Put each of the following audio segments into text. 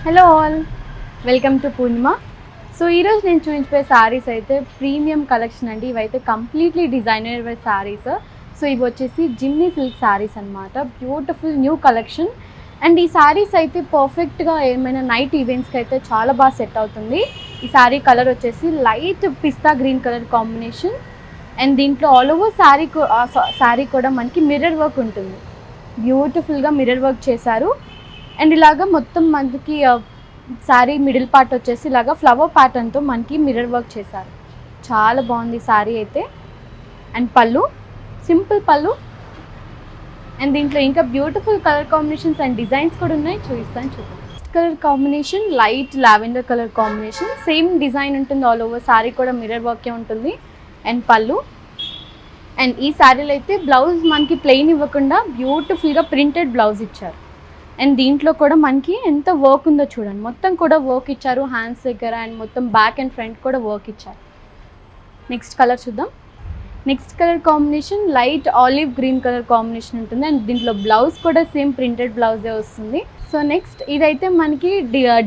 Hello all, welcome to Purnima. So ఈరోజు నేను చూపించిపోయే శారీస్ అయితే ప్రీమియం కలెక్షన్ అండి. ఇవైతే completely designer wear saris. So ఇవి వచ్చేసి జిమ్నీ సిల్క్ శారీస్ అనమాట. Beautiful new collection. అండ్ ఈ శారీస్ అయితే పర్ఫెక్ట్గా ఏమైనా నైట్ ఈవెంట్స్కి అయితే చాలా బాగా సెట్ అవుతుంది. ఈ శారీ కలర్ వచ్చేసి light pista green colour combination. And దీంట్లో ఆల్ ఓవర్ శారీ కూడా మనకి మిర్రర్ వర్క్ ఉంటుంది. బ్యూటిఫుల్గా మిర్రర్ వర్క్ చేశారు. అండ్ ఇలాగా మొత్తం మనకి శారీ మిడిల్ పార్ట్ వచ్చేసి ఇలాగా ఫ్లవర్ ప్యాటర్న్తో మనకి మిర్రర్ వర్క్ చేశారు. చాలా బాగుంది శారీ అయితే. అండ్ పళ్ళు సింపుల్ పళ్ళు. అండ్ దీంట్లో ఇంకా beautiful colour combinations and designs కూడా ఉన్నాయి, చూపిస్తాను చూద్దాం. Colour combination light lavender colour combination, same design ఉంటుంది. ఆల్ ఓవర్ శారీ కూడా మిర్రర్ వర్కే ఉంటుంది. అండ్ పళ్ళు. అండ్ ఈ శారీలో అయితే బ్లౌజ్ మనకి ప్లెయిన్ ఇవ్వకుండా బ్యూటిఫుల్గా ప్రింటెడ్ బ్లౌజ్ ఇచ్చారు. అండ్ దీంట్లో కూడా మనకి ఎంత వర్క్ ఉందో చూడండి, మొత్తం కూడా వర్క్ ఇచ్చారు హ్యాండ్స్ దగ్గర. అండ్ మొత్తం బ్యాక్ అండ్ ఫ్రంట్ కూడా వర్క్ ఇచ్చారు. నెక్స్ట్ కలర్ చూద్దాం. Next colour combination light olive green colour combination ఉంటుంది. అండ్ దీంట్లో బ్లౌజ్ కూడా సేమ్ ప్రింటెడ్ బ్లౌజే వస్తుంది. సో నెక్స్ట్ ఇదైతే మనకి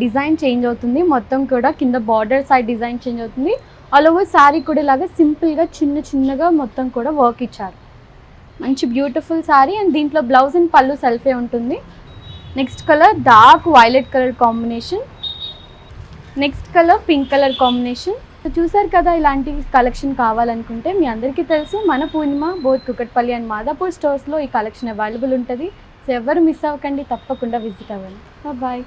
డిజైన్ చేంజ్ అవుతుంది. మొత్తం కూడా కింద బార్డర్ సైడ్ డిజైన్ చేంజ్ అవుతుంది. ఆల్ ఓవర్ శారీ కూడా ఇలాగా సింపుల్గా చిన్నగా మొత్తం కూడా వర్క్ ఇచ్చారు. మంచి బ్యూటిఫుల్ శారీ. అండ్ దీంట్లో బ్లౌజ్ అండ్ పళ్ళు సెల్ఫే ఉంటుంది. Next colour dark violet colour combination. Next colour pink colour combination. So చూసారు కదా, ఇలాంటి కలెక్షన్ కావాలనుకుంటే మీ అందరికీ తెలుసు మన పూర్ణిమ బోత్ కుకట్పల్లి అండ్ మాదాపూర్ స్టోర్స్లో ఈ కలెక్షన్ అవైలబుల్ ఉంటుంది. సో ఎవరు మిస్ అవ్వకండి, తప్పకుండా విజిట్ అవ్వండి. బాయ్.